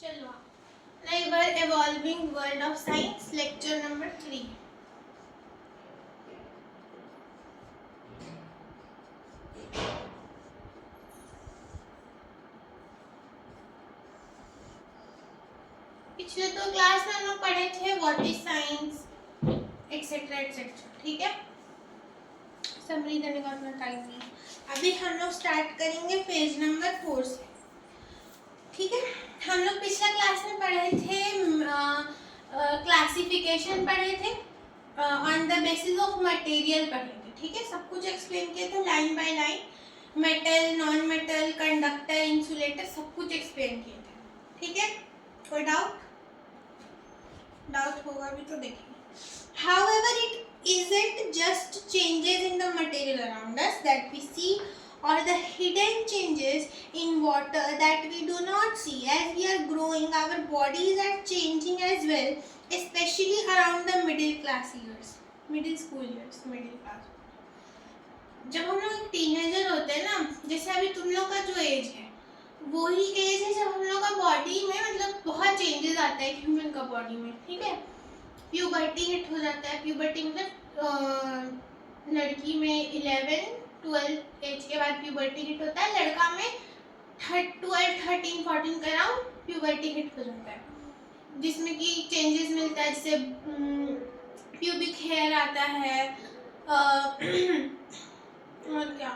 चलो नई बार evolving world of science lecture number 3। पिछले तो क्लास में हम लोग पढ़े थे what is science etcetera etcetera, ठीक है। समरी देने का उतना टाइम नहीं। अभी हम लोग स्टार्ट करेंगे पेज नंबर 4 से, ठीक है। हम लोग पिछला क्लास में पढ़े थे क्लासिफिकेशन पढ़े थे, on the basis of material पढ़े थे, ठीक है। सब कुछ एक्सप्लेन किए थे line by line, metal, non metal, conductor, insulator, सब कुछ एक्सप्लेन किए थे, ठीक है। कोई डाउट होगा भी तो देखेंगे। However, it isn't just changes in the material around us that we see, or the hidden changes in water that we do not see. As we are growing, our bodies are changing as well, especially around the middle class years, middle school years, middle class. जब हम लोग teenager होते हैं ना, जैसे अभी तुम लोग का जो एज है वही एज है जब हम लोग का बॉडी में मतलब बहुत चेंजेस आता है ह्यूमन का बॉडी में, ठीक है। प्यूबर्टी हिट हो जाता है। प्यूबर्टी मतलब लड़की में 11-12 एज के बाद प्यूबर्टी हिट होता है, लड़का में 12-13-14 के अराउंड प्यूबर्टी हिट हो जाता है, जिसमें कि चेंजेस मिलता है, जैसे प्यूबिक हेयर आता है, और क्या,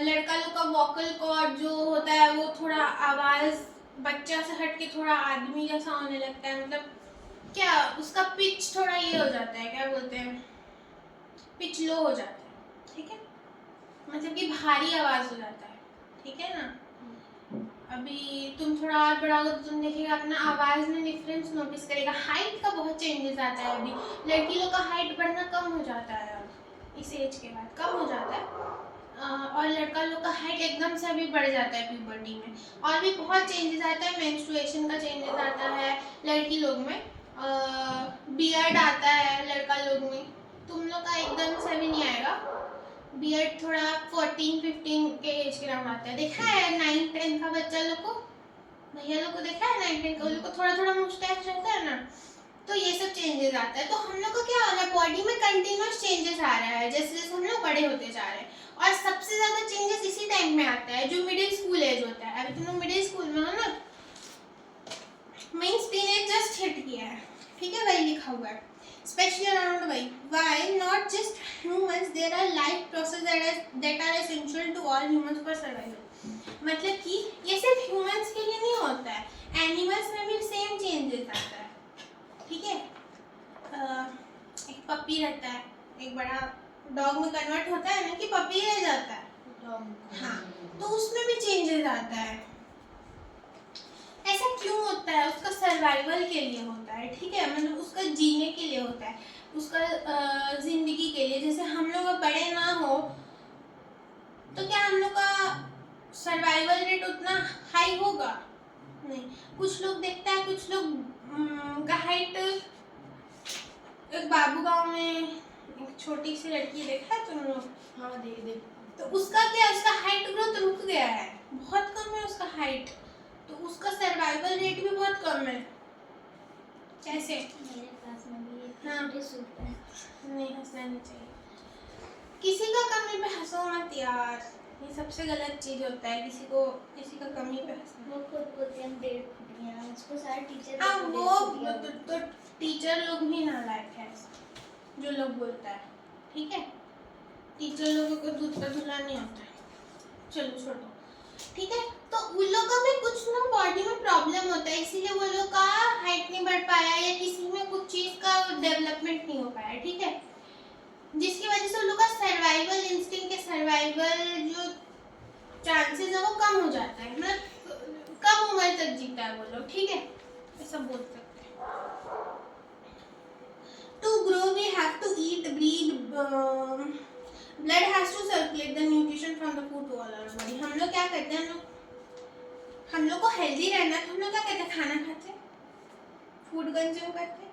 लड़का लोग का वोकल कॉर्ड जो होता है वो थोड़ा आवाज़ बच्चा से हट के थोड़ा आदमी जैसा होने लगता है, मतलब क्या उसका पिच थोड़ा ये हो जाता है, क्या बोलते हैं, पिच लो हो जाता है, ठीक है। मतलब कि भारी आवाज़ हो जाता है, ठीक है ना। अभी तुम थोड़ा और बड़ा हो तो तुम देखिएगा अपना आवाज़ में डिफरेंस नोटिस करेगा। हाइट का बहुत चेंजेस आता है। अभी लड़की लोग का हाइट बढ़ना कम हो जाता है, अब इस एज के बाद कम हो जाता है, और लड़का लोग का हाइट एकदम से अभी बढ़ जाता है प्यूबर्टी में। और भी बहुत चेंजेस आता है, मेंस्ट्रुएशन का चेंजेस आता है लड़की लोग में, बियर्ड आता है लड़का लोग में। तुम लोग का एकदम से भी नहीं आएगा, बियर्ड थोड़ा 14-15 के एज के अराउंड आता है। देखा है 9-10 का बच्चा लोग को, भैया लोग को देखा है 9-10 का, उन लोग को थोड़ा थोड़ा मुस्टैच रहता है ना, तो ये सब चेंजेस आता है। तो हम लोग को क्या हो रहा है, बॉडी में कंटिन्यूस चेंजेस आ रहा है जैसे जैसे हम लोग बड़े होते जा रहे हैं। और सबसे ज़्यादा चेंजेस इसी टाइम में आता है जो मिडिल स्कूल एज होता है। अभी तुम लोग मिडिल स्कूल में हो ना, मीन्स टीनेज जस्ट हिट किया है, ठीक है। वही लिखा हुआ है specially around why not just humans, there are life process that are essential to all humans for survival। मतलब कि ये सिर्फ ह्यूमंस के लिए नहीं होता है, एनिमल्स में भी सेम चेंजेस आता है, ठीक है। एक पपी रहता है, एक बड़ा डॉग में कन्वर्ट होता है ना कि पपी रह जाता है, हाँ, तो उसमें भी चेंजेस आता है। ऐसा क्यों होता है? उसका सर्वाइवल के लिए होता है, ठीक है, मतलब उसका जीने के लिए होता है, उसका जिंदगी के लिए। जैसे हम लोग बड़े ना हो तो क्या हम लोग का सर्वाइवल रेट उतना हाई होगा? नहीं। कुछ लोग देखता है, कुछ लोग का हाइट, एक बाबू गांव में एक छोटी सी लड़की देखा है तुम लोग? हाँ देख। तो उसका क्या, उसका हाइट ग्रोथ रुक गया है, बहुत कम है उसका हाइट, तो उसका सर्वाइवल रेट भी बहुत कम है। कैसे? मेरे क्लास में भी हाँ नहीं हंसना नहीं चाहिए, किसी का कमी पे हंसो मत यार, ये सबसे गलत चीज होता है, किसी का कमी पे हंसना। वो खुद बोलते हैं डेढ़ फुट है, उसको सारे टीचर, हाँ वो तो टीचर लोग भी नालायक है जो लोग बोलता है, ठीक है। टीचर लोगों को दूध का धुला नहीं होता है, चलो छोड़ो, ठीक है। तो उन लोगों में कुछ ना बॉडी में प्रॉब्लम होता है, इसीलिए वो लोग का हाइट नहीं बढ़ पाया या किसी में कुछ चीज का डेवलपमेंट नहीं हो पाया, ठीक है, जिसकी वजह से उन लोग का सर्वाइवल इंस्टिंक्ट के सर्वाइवल जो चांसेस है वो कम हो जाता है, मतलब कम उम्र तक जीता है वो लोग, ठीक है, ऐसा बोल सकते हैं। To grow we have to eat, breathe, blood has to circulate the nutrition from the food to all our body. हम लोग क्या करते हैं, हम लोग को हेल्दी रहना है तो हम लोग क्या करते हैं, खाना खाते हैं, फूड कंज्यूम करते हैं,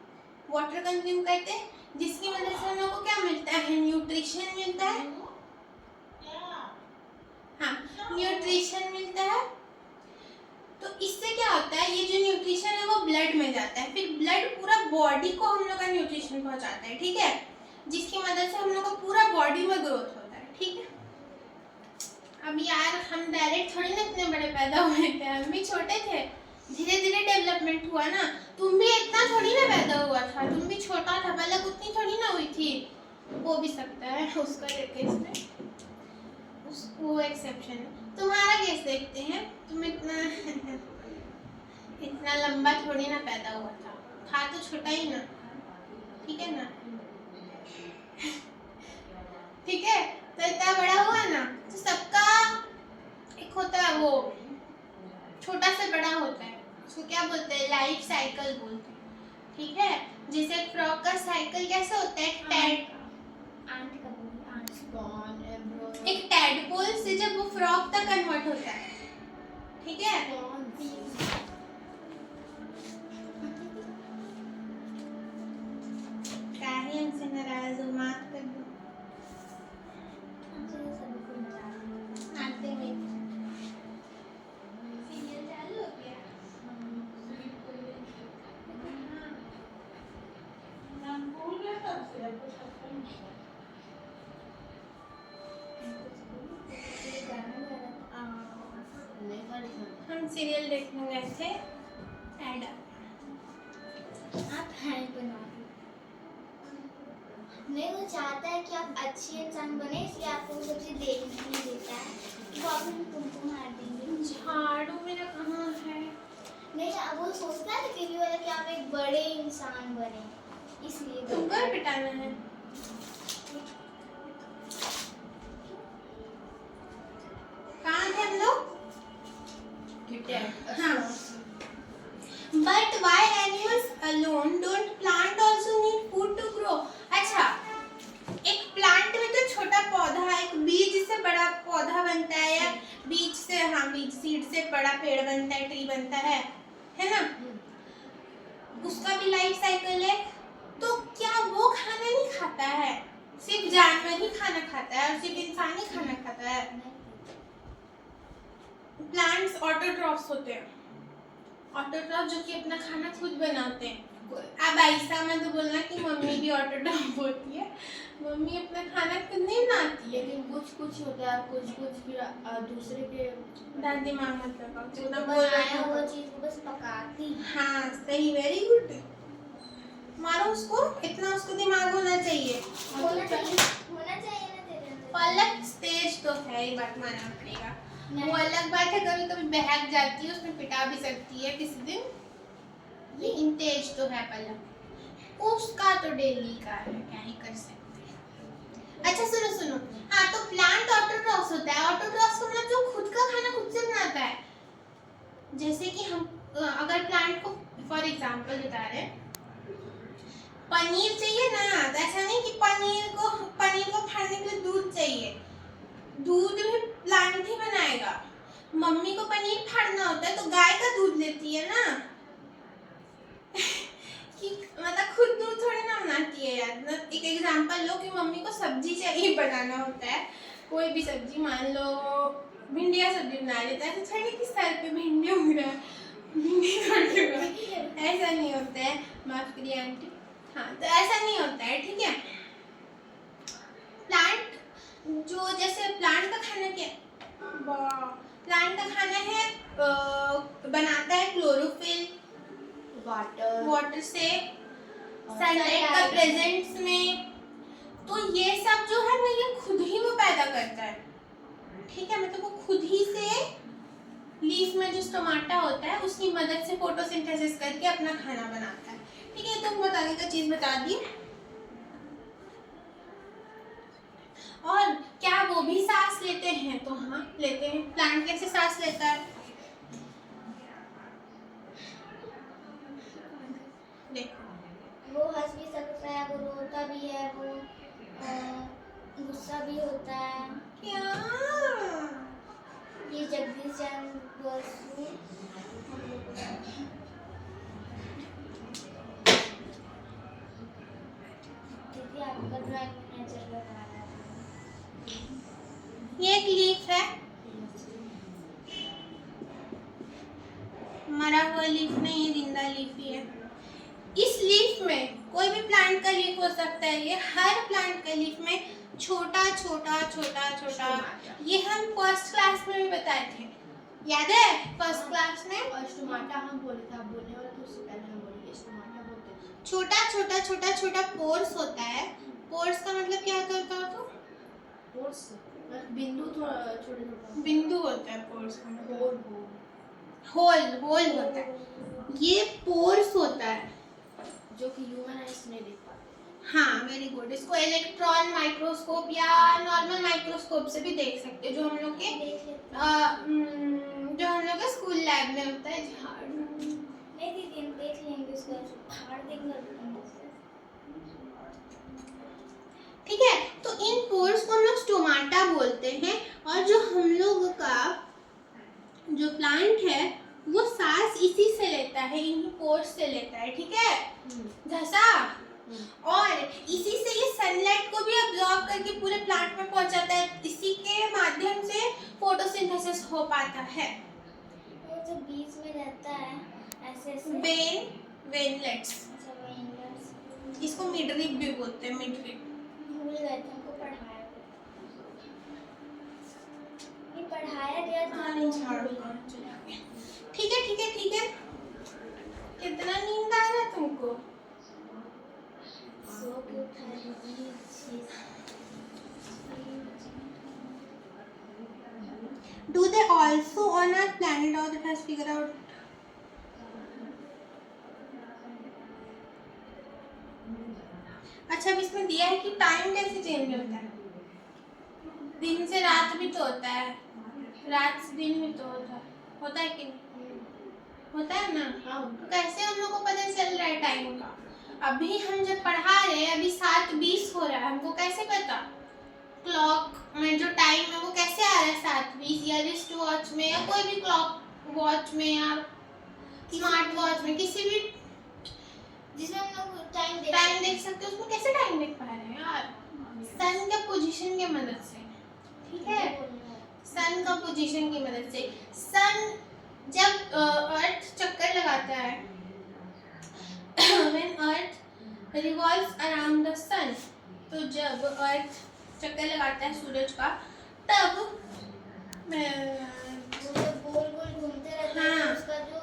वाटर कंज्यूम करते हैं, जिसकी वजह से हम लोग को क्या मिलता है, न्यूट्रिशन मिलता है, हाँ न्यूट्रिशन मिलता है, तो इससे क्या होता है, ये जो न्यूट्रिशन है वो ब्लड में जाता है, फिर ब्लड पूरा बॉडी को हम लोग का न्यूट्रिशन पहुंचाता है, ठीक है, जिसकी मदद से हम लोग का पूरा बॉडी में ग्रोथ होता है, ठीक है। अब यार हम डायरेक्ट थोड़ी ना इतने बड़े पैदा हुए थे, हम भी छोटे थे, धीरे धीरे डेवलपमेंट हुआ ना। तुम भी इतना थोड़ी ना पैदा हुआ था, तुम भी छोटा था, पलक उतनी थोड़ी ना हुई थी। हो भी सकता है उसका केस में, वो एक्सेप्शन है। तुम्हारा केस देखते हैं, तुम इतना लंबा थोड़ी ना पैदा हुआ था तो छोटा ही ना, ठीक है ना। ठीक है, तो इतना बड़ा हुआ ना, तो सबका एक होता है, वो छोटा से बड़ा होता है, उसको क्या बोलते हैं, लाइफ साइकिल बोलते हैं, ठीक है। जैसे फ्रॉक का साइकिल कैसे होता है, एक टैडपोल से जब वो फ्रॉक तक कन्वर्ट होता है, ठीक है। काहे हमसे नाराज हो, माफ कर दो। आते में सीरियल चालू हो गया। नाम भूल गया तब से हम सीरियल देखने गए थे, एड आप हैं बना नहीं, वो चाहता है कि आप अच्छे इंसान बने, इसलिए आपको वो सब चीज़ देखने नहीं देता है कि वो आपको तुमको मार देंगे। झाड़ू मेरा कहाँ है? नहीं, अब वो सोचता है टीवी वाला कि आप एक बड़े इंसान बने, इसलिए तुमको पिटाना है। कहाँ थे हम लोग? हाँ। But why animals alone don't plant also need food to grow? अच्छा, एक प्लांट में तो छोटा पौधा, एक बीज से बड़ा पौधा बनता है, या बीज से, हाँ बीज सीड से बड़ा पेड़ बनता है, ट्री बनता है ना। उसका भी लाइफ साइकिल है। तो क्या वो खाना नहीं खाता है? सिर्फ जानवर ही खाना खाता है और सिर्फ इंसान ही खाना खाता है? प्लांट्स ऑटोट्रॉफ्स होते हैं, ऑटोट्रॉफ जो कि अपना खाना खुद बनाते हैं। अब ऐसा मत बोलना कि मम्मी भी ऑटोट्रॉफ होती है, मम्मी अपना खाना खुद नहीं बनाती है, लेकिन कुछ कुछ होता है, कुछ कुछ फिर दूसरे के दादी माँ मतलब जितना बनाया वो चीज को बस पकाती। हाँ सही, वेरी गुड। मारो उसको, इतना उसको दिमाग होना चाहिए, होना चाहिए ना तेरे अंदर। पलक तेज तो है, ये बात मानना पड़ेगा। वो अलग बात है, कभी कभी बहक जाती है, उसमें पिटा भी सकती है किसी दिन, लेकिन तेज तो है पलक। उसका तो डेली का है, क्या ही कर सकते हैं। अच्छा सुनो, हाँ तो प्लांट ऑटोट्रॉफ्स होता है। ऑटोट्रॉफ्स का मतलब जो खुद का खाना खुद से बनाता है। जैसे कि हम अगर प्लांट को फॉर एग्जांपल बता रहे हैं, पनीर चाहिए ना, तो ऐसा नहीं कि पनीर को फाड़ने के लिए दूध चाहिए, दूध भी प्लांट ही बनाएगा। मम्मी को पनीर फाड़ना होता है तो गाय का दूध लेती है ना। कि मतलब खुद दूध थोड़ी ना बनाती है यार। एक एग्जांपल लो कि मम्मी को सब्जी चाहिए बनाना होता है, कोई भी सब्जी, मान लो भिंडी का सब्जी बना लेता है, तो थोड़ी कि सर पे भिंडी उग रहा है, भिंडी थोड़ी उग रहा है, ऐसा नहीं होता है। माफ करिए आंटी। हाँ तो ऐसा नहीं होता है, ठीक है। प्लांट जो, जैसे प्लांट का खाना क्या, प्लांट का खाना है बनाता है क्लोरोफिल, वाटर से, सनलाइट का प्रेजेंस में। तो ये सब जो है ना, ये खुद ही वो पैदा करता है, ठीक है। मतलब वो खुद ही से लीफ में जो स्टोमाटा होता है उसकी मदद से फोटोसिंथेसिस करके अपना खाना बनाता है, ठीक है। तो बताने का चीज बता दी। और क्या वो भी सांस लेते हैं? तो हाँ लेते हैं। प्लांट कैसे सांस लेता है? देखो, वो हंस भी सकता है, वो रोता भी है, वो गुस्सा भी होता है। क्या ये जगदीश चंद्र बसु क्योंकि आपका ड्राइंग नेचर बता रहा है। ये एक लीफ है, मरा हुआ लीफ नहीं है, जिंदा लीफ ही है। इस लीफ में कोई भी प्लांट का लीफ हो सकता है, ये हर प्लांट का लीफ में छोटा छोटा छोटा छोटा, ये हम फर्स्ट क्लास में भी बताए थे, याद है फर्स्ट क्लास में। और स्टोमाटा हम बोले थे, आप बोलने वाले तो उससे पहले हम बोलेंगे स्टोमाटा बोलते हैं। छोटा छोटा छोटा छोटा पोर्स होता है। पोर्स का मतलब क्या करता हो तो? पोर्स बिंदु, थोड़ा छोटे छोटे बिंदु होता है पोर्स का मतलब। होल होल होता है, ये पोर्स होता है जो कि ह्यूमन आइज नहीं देख पाते। हाँ वेरी गुड। इसको इलेक्ट्रॉन माइक्रोस्कोप या नॉर्मल माइक्रोस्कोप से भी देख सकते हैं, जो हम लोग के देख लेते जो हम लोग के स्कूल लैब में होता है। नहीं दीदी, हम देख लेंगे उसका, फाड़ देंगे। ठीक है, तो इन पोर्स को हम लोग स्टोमाटा बोलते हैं। और जो हम लोग का जो प्लांट है वो सांस इसी से लेता है, इन्हीं पोर्स से लेता है, ठीक है, धसा। और इसी से ये सनलाइट को भी अब्जॉर्ब करके पूरे प्लांट में पहुंचाता है, इसी के माध्यम से फोटोसिंथेसिस हो पाता है। वो जो बीच में रहता है ऐसे ऐसे, वेनलेट्स, अच्छा वेनलेट्स, इसको मिडरिप भी बोलते हैं, मिडरिप। भूल गए थे, हमको पढ़ाया नहीं, पढ़ाया गया था। ठीक है ठीक है ठीक है। कितना नींद आ रहा है तुमको? सो के उठाया Do they also on our planet or that has figured out? अच्छा, अब इसमें दिया है कि टाइम कैसे चेंज होता है। दिन से रात भी तो होता है, रात से दिन भी तो होता है कि नहीं? होता है ना। हाँ, तो कैसे हम लोग को पता चल रहा है टाइम का? अभी हम जब पढ़ा रहे हैं, अभी 7:20 हो रहा है, हमको कैसे पता? क्लॉक में जो टाइम है वो कैसे आ रहा है 7:20, या रिस्ट वॉच में, या कोई भी क्लॉक वॉच में, या स्मार्ट वॉच में, किसी भी जिसमें हम लोग टाइम देख सकते हैं। उसमें कैसे टाइम देख पा रहे हैं यार? सन के पोजीशन की मदद से, ठीक है, सन का पोजीशन की मदद से। सन जब अर्थ चक्कर लगाता है, when earth revolves around the sun, तो जब अर्थ चक्कर लगाता है सूरज का, तब गोल गोल घूमते रहता है। हाँ। उसका जो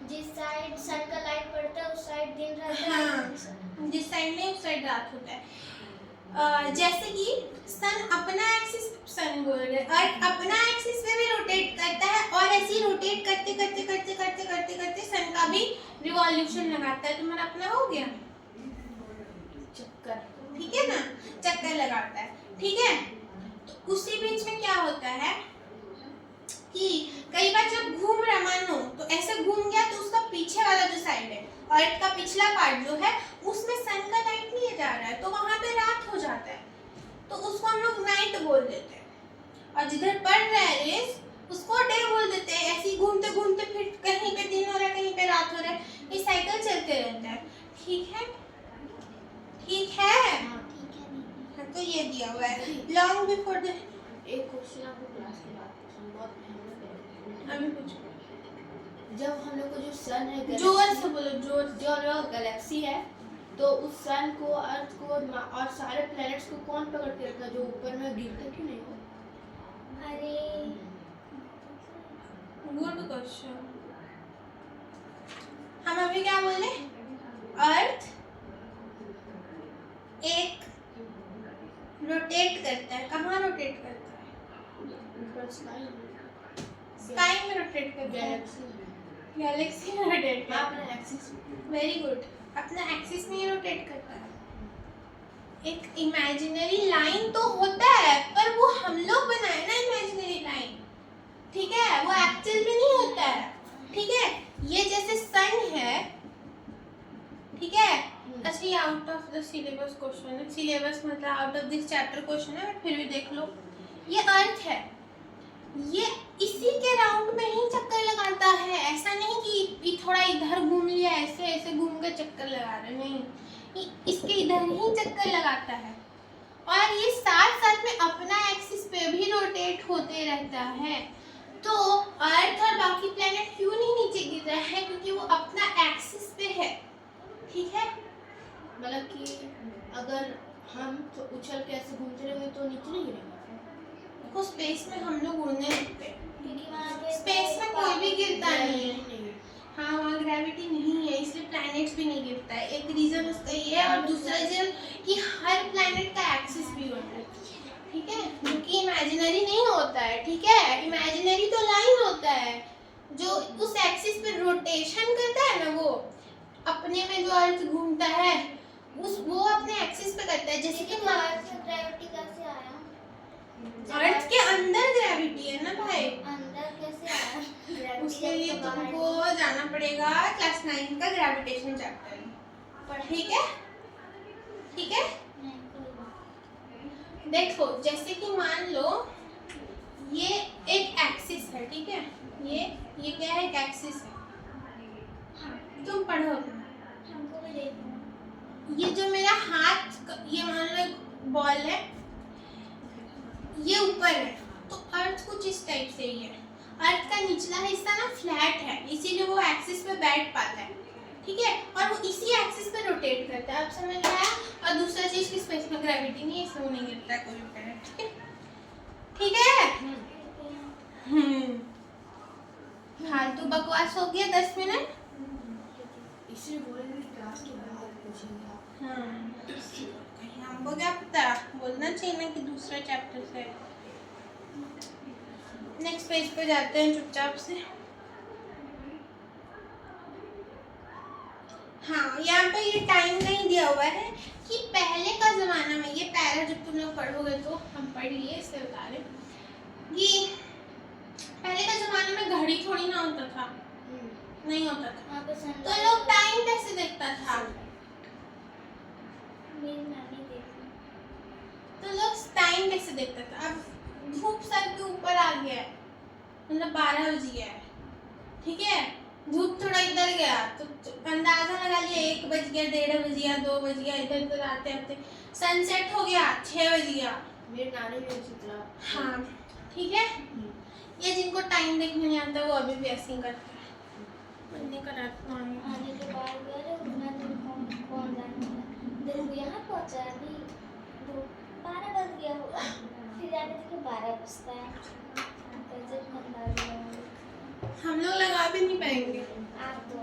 जिस साइड सन का लाइट पड़ता है उस साइड दिन रहता है। हाँ, जिस साइड नहीं उस साइड रात होता है। जैसे कि सन अपना एक्सिस, सन बोल रहे, अर्थ अपना एक्सिस पे भी रोटेट करता है, और ऐसे ही रोटेट करते करते करते करते करते करते सन का भी रिवॉल्यूशन लगाता है। तुम्हारा अपना हो गया चक्कर, ठीक है ना, चक्कर लगाता है, ठीक है। तो उसी बीच में क्या होता है कि कई बार जब घूम रहा, मानो तो ऐसे घूम गया, तो उसका पीछे वाला जो साइड है, अर्थ का पिछला पार्ट जो है, उसमें सन का लाइट नहीं जा रहा है, तो वहां पे रात हो जाता है, तो उसको हम लोग नाइट बोल देते हैं। और जिधर पड़ रहा है रेस, उसको डे बोल देते हैं। ऐसे ही घूमते घूमते फिर कहीं पे दिन हो रहा है, कहीं पे रात हो रहा है, ये साइकिल चलते रहता है, ठीक है, ठीक है। हाँ, ठीक है नहीं। तो ये दिया हुआ है लॉन्ग बिफोर द। एक क्वेश्चन आपको क्लास के बाद बहुत मेहनत अभी कुछ जब हम लोग को जो सन है, जोर से बोलो, जोर से। जो लोग गैलेक्सी है, तो उस सन को, अर्थ को और सारे प्लैनेट्स को कौन पकड़ के रखा, जो ऊपर में गिरता क्यों नहीं हो? अरे गुड क्वेश्चन। हम अभी क्या बोले? अर्थ एक रोटेट करता है, कहाँ रोटेट करता है? ऊपर स्काई स्काई में रोटेट करता है, गैलेक्सी गैलेक्सी में रोटेट करता है। अपने एक्सिस वेरी गुड, अपना एक्सिस में ही रोटेट करता है। एक इमेजिनरी लाइन तो होता है, पर वो हम लोग बनाए ना इमेजिनरी लाइन, ठीक है, वो एक्चुअल में नहीं होता है, ठीक है। ये जैसे सन है, ठीक है। अच्छा, ये out of the syllabus question है, सिलेबस मतलब out of this chapter question है, बट फिर भी देख लो। ये अर्थ है, ये इसी के राउंड में ही चक्कर लगाता है। ऐसा नहीं कि थोड़ा इधर घूम लिया, ऐसे ऐसे घूम के चक्कर लगा रहे, नहीं, इसके इधर ही चक्कर लगाता है। और ये साथ साथ में अपना एक्सिस पे भी रोटेट होते रहता है। तो अर्थ और बाकी प्लेनेट क्यों नहीं नीचे गिर रहा है? क्योंकि हम तो उछल के ऐसे घूमते रहेंगे तो नीचे नहीं गिरेंगे। देखो स्पेस में हम लोग उड़ने लगते हैं, क्योंकि वहाँ पे स्पेस में कोई भी गिरता नहीं है। नहीं है। हाँ वहाँ ग्रेविटी नहीं है, इसलिए प्लैनेट्स भी नहीं गिरता है। एक रीजन उसका ये है, और दूसरा रीजन कि हर प्लैनेट का एक्सिस भी होता है, ठीक है, जो कि इमेजिनरी नहीं होता है, ठीक है। इमेजिनरी तो लाइन होता है जो उस एक्सिस पे रोटेशन करता है ना, वो अपने में जो अर्थ घूमता है वो अपने एक्सिस पे करता है। जैसे कि अर्थ में ग्रेविटी कैसे आया? अर्थ के अंदर ग्रेविटी है ना भाई, अंदर कैसे आया? Gravity उसके लिए तो बाहर तुमको जाना पड़ेगा क्लास 9 का ग्रेविटेशन चैप्टर, ठीक है, ठीक है। नहीं, कोई बात देखो जैसे कि मान लो ये एक एक्सिस है, ठीक है, ये क्या है, एक एक्सिस है। तुम पढ़ो तुम। नहीं। हमको भी देखो। ये जो मेरा हाथ, ये मान लो बॉल है, ये ऊपर है, तो अर्थ कुछ इस टाइप से ही है। अर्थ का निचला हिस्सा ना फ्लैट है, इसीलिए वो एक्सिस पे बैठ पाता है, ठीक है, और वो इसी एक्सिस पे रोटेट करता है। अब समझ में आया? और दूसरा चीज की स्पेस में ग्रेविटी नहीं है, इसलिए वो नहीं गिरता है कोई भी प्लैनेट, ठीक है, ठीक है। फालतू बकवास हो गया 10 मिनट। इसलिए बोलेंगे क्लास के बाद पूछेंगे। हमको क्या पता, बोलना चाहिए ना कि दूसरा चैप्टर से। नेक्स्ट पेज पे जाते हैं चुपचाप से। हाँ यहाँ पे ये टाइम नहीं दिया हुआ है कि पहले का जमाना में, ये पैरा जब तुम लोग पढ़ोगे तो हम पढ़ लिए, इसलिए बता रहे कि पहले का जमाने में घड़ी थोड़ी ना होता था, नहीं होता था, वहाँ पे तो लोग टाइम कैसे देखता था? मेरी नानी देखी। तो लोग टाइम कैसे देखता था? अब धूप सर के ऊपर आ गया है, मतलब 12 बज गया है, ठीक है, धूप थोड़ा इधर गया तो अंदाजा लगा लिया 1 बज गया, 1:30 बज गया, 2 बज गया, इधर उधर आते आते सनसेट हो गया, 6 बज गया। मेरी नानी भी उसी तरह। हाँ ठीक है, ये जिनको टाइम देखने नहीं आता वो अभी भी ऐसे ही करते हैं। मैंने करा आने के बाद बोले उतना दूर कौन जाने, देखो यहाँ पहुँचा अभी 12 बज गया होगा, फिर जाके देखो 12 बजता है। गजब गंदा दिया है। हम लोग लगा भी नहीं पाएंगे। आप तो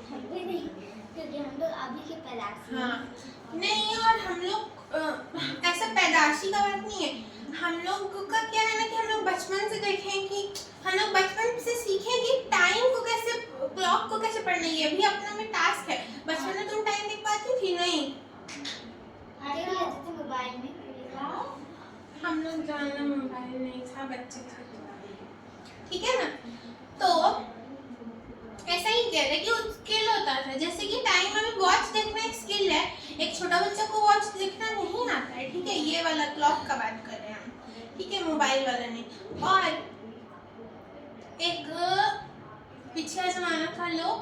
हम भी नहीं, क्योंकि हम लोग अभी के पैदाशी। हाँ नहीं, और हम लोग ऐसा पैदाशी का बात नहीं है, हम लोग का क्या है ना कि हम लोग बचपन से देखें कि हम लोग बचपन से सीखें कि टाइम को कैसे, क्लॉक को कैसे पढ़ना, ये भी अपना में टास्क है। बचपन में तुम टाइम देख पाती थी? नहीं, देख लेते थे मोबाइल में। हम लोग जानना मोबाइल नहीं था, बच्चे थे, ठीक है ना। तो ऐसा ही कह रहे कि वो स्किल होता था, जैसे कि टाइम में वॉच देखना एक स्किल है, एक छोटा बच्चा को वॉच देखना नहीं आता है, ठीक है, ये वाला क्लॉक का बात कर रहे हैं हम, ठीक है, मोबाइल वाला नहीं। और एक पिछला जमाना था लोग,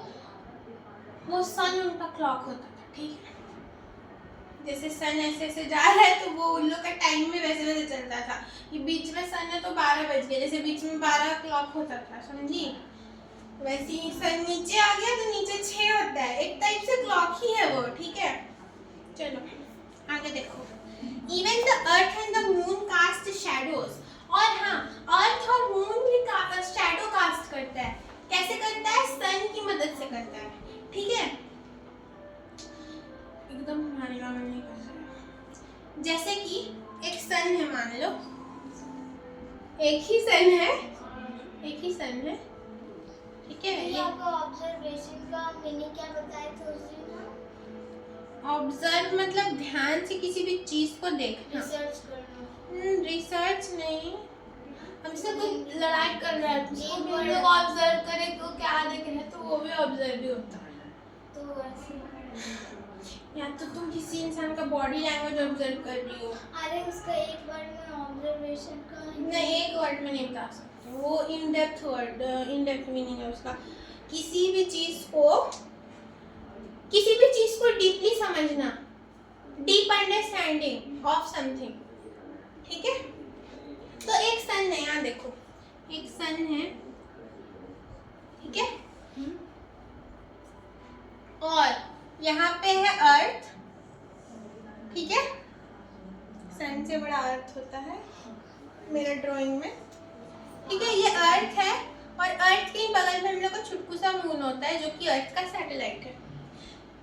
वो सन उनका क्लॉक होता था, ठीक है, जैसे सन ऐसे ऐसे जा रहा है तो वो उन लोग का टाइम में वैसे वैसे चलता था कि बीच में सन है तो 12 बज गए, जैसे बीच में 12 क्लॉक होता था, समझी? वैसे ही सन नीचे आ गया तो नीचे 6 होता है, एक टाइप से क्लॉक ही है वो, ठीक है। चलो आगे देखो। Even the earth and the moon cast shadows, और हाँ अर्थ और मून भी शैडो कास्ट करता है। कैसे करता है? सन की मदद से करता है, ठीक है, एकदम हमारे गाँव में नहीं कर रहा। जैसे कि एक सन है, मान लो एक ही सन है, ठीक है। ये आपको ऑब्जर्वेशन का मीनिंग क्या बताए थे उस दिन? ऑब्जर्व मतलब ध्यान से किसी भी चीज को देखना, रिसर्च करना। रिसर्च नहीं, हमसे कोई लड़ाई कर रहा है तो एक हम word- लोग ऑब्जर्व करें तो क्या देख रहे हैं, तो वो भी ऑब्जर्व ही होता है। तो ऐसे या तो तुम किसी इंसान का बॉडी लैंग्वेज ऑब्जर्व कर रही हो। अरे उसका एक वर्ड में ऑब्जर्वेशन का नहीं, एक वर्ड में नहीं बता सकते, वो in depth word, in depth meaning है उसका। किसी भी चीज को डीपली समझना, डीप अंडरस्टैंडिंग ऑफ समथिंग, ठीक है। तो एक सन है, यहाँ देखो एक सन है, ठीक है, और यहाँ पे है अर्थ, साथ होता है मेरा ड्राइंग में, ठीक है। ये अर्थ है और अर्थ के बगल में हम लोग का छुटकू सा मून होता है जो कि अर्थ का सैटेलाइट है।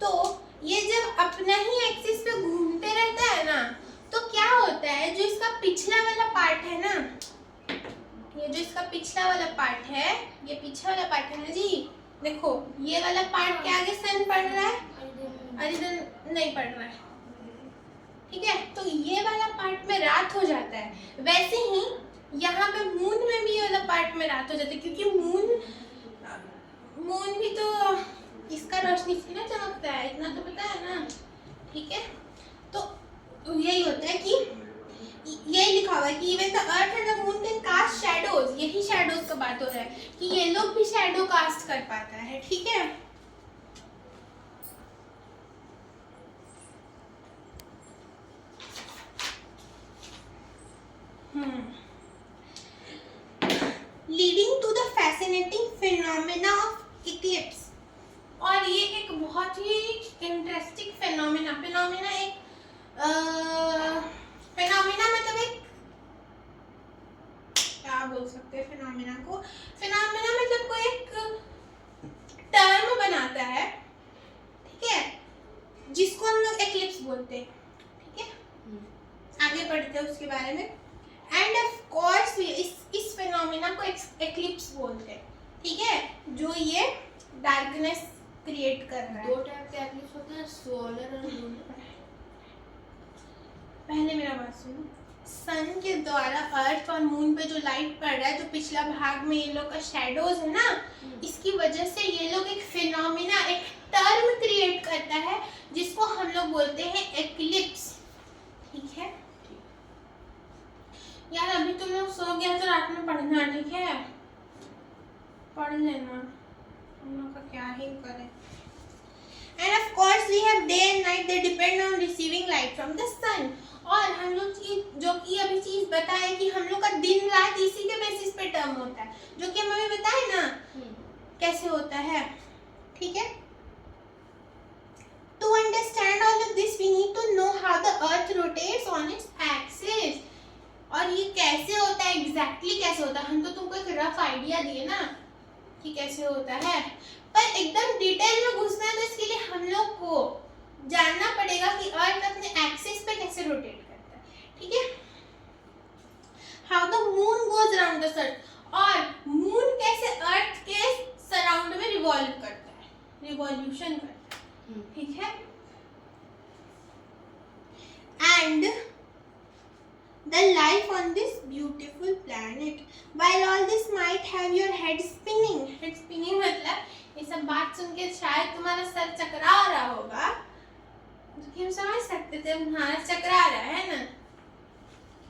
तो ये जब अपना ही एक्सिस पे घूमते रहता है ना, तो क्या होता है, जो इसका पिछला वाला पार्ट है ना, ये जो इसका पिछला वाला पार्ट है, ये पीछे वाला पार्ट है ना जी, देखो ये वाला पार्ट के आगे सन पड़ रहा है और इधर नहीं पड़ रहा है, ठीक है। तो ये वाला पार्ट में रात हो जाता है। वैसे ही यहाँ पे मून में भी ये वाला पार्ट में रात हो जाता है, क्योंकि मून भी तो इसका रोशनी से ना चमकता है, इतना तो पता है ना, ठीक है। तो यही होता है कि यही लिखा हुआ है कि even the earth and the moon can cast shadows, यही शैडोज का बात हो रहा है कि ये लोग भी शैडो कास्ट कर पाता है, ठीक है। Leading to the fascinating phenomena of eclipse, और ये एक बहुत ही इंटरेस्टिंग फिनोमेना एक फिनोमेना मतलब एक, क्या बोल सकते हैं फिनोमेना को, फिनोमेना मतलब कोई एक टर्म बनाता है, ठीक है, जिसको हम लोग एक्लिप्स बोलते हैं, ठीक है। आगे बढ़ते हैं उसके बारे में। एंड ऑफ कोर्स इस फिनोमेना को एक्लिप्स बोलते हैं, ठीक है, जो ये डार्कनेस क्रिएट कर रहा है। दो टाइप के एक्लिप्स होते हैं, सोलर और लूनर। पहले मेरा बात सुनो, सन के द्वारा अर्थ और मून पे जो लाइट पड़ रहा है, जो पिछला भाग में ये लोग का शैडोज है ना, इसकी वजह से ये लोग एक फिनोमेना, एक टर्म क्रिएट करता है जिसको हम लोग बोलते हैं एक्लिप्स, ठीक है। यार अभी तुम लोग सो गया तो रात में पढ़ना, ठीक है, पढ़ लेना, हम लोग का क्या ही करें। And of course we have day and night, they depend on receiving light from the sun। और हम लोग जो कि अभी चीज बताए कि हम लोग का दिन रात इसी के बेसिस पे टर्म होता है, जो कि हमें बताए ना कैसे होता है, ठीक है। To understand all of this we need to know how the earth rotates on its axis। और ये कैसे होता है, एग्जैक्टली कैसे होता है, हम तो तुमको एक रफ आइडिया दिए ना कि कैसे होता है, पर एकदम डिटेल में घुसना है तो इसके लिए हम लोग को जानना पड़ेगा कि अर्थ अपने एक्सिस पे कैसे रोटेट करता है, ठीक है। How the moon goes around the sun, और मून कैसे अर्थ के सराउंड में रिवॉल्व करता है, रिवॉल्यूशन करता है, ठीक है। And the life on this beautiful planet, while all this might have your head spinning मतलब ये सब बात सुन के शायद तुम्हारा सर चकरा रहा होगा, जो कि हम समझ सकते थे तुम्हारा चकरा रहा है ना,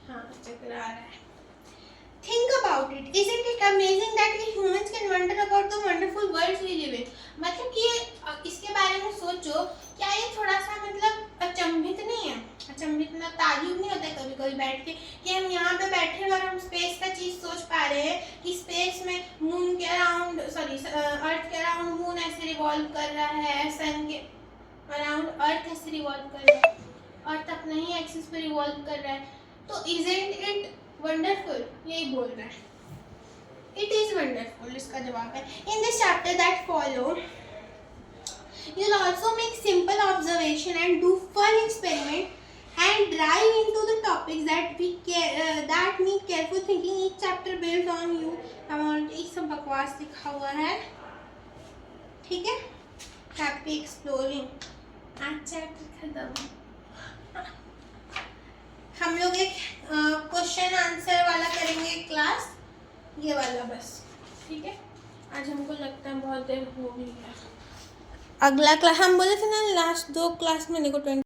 हाँ चकरा रहा है। Think about it, isn't it amazing that we humans can wonder about the wonderful world we live in। मतलब कि इसके बारे में सोचो, क्या ये थोड़ा सा मतलब अचंभित नहीं है, अचंभित ना ताज्जुब नहीं होता है कभी कभी बैठ के कि हम यहाँ पे बैठे और हम स्पेस का चीज सोच पा रहे हैं कि स्पेस में मून के अराउंड, सॉरी अर्थ के अराउंड मून ऐसे रिवॉल्व कर रहा है, सन के अराउंड अर्थ ऐसे रिवॉल्व कर रहा है, अर्थ अपना ही एक्सिस पे रिवॉल्व कर रहा है, तो isn't it wonderful, यही बोल रहा है, it is wonderful, इसका जवाब है। In this chapter that follow you'll also make simple observation and do fun experiment and dive into the topics that need careful thinking। each chapter builds on you amount, ये सब बकवास लिखा हुआ है, ठीक है। हैप्पी एक्सप्लोरिंग, आज chapter खत्म। हम लोग एक क्वेश्चन आंसर वाला करेंगे क्लास, ये वाला बस, ठीक है। आज हमको लगता है बहुत देर हो गई है। अगला क्लास हम बोले थे ना, लास्ट 2 क्लास में देखो 20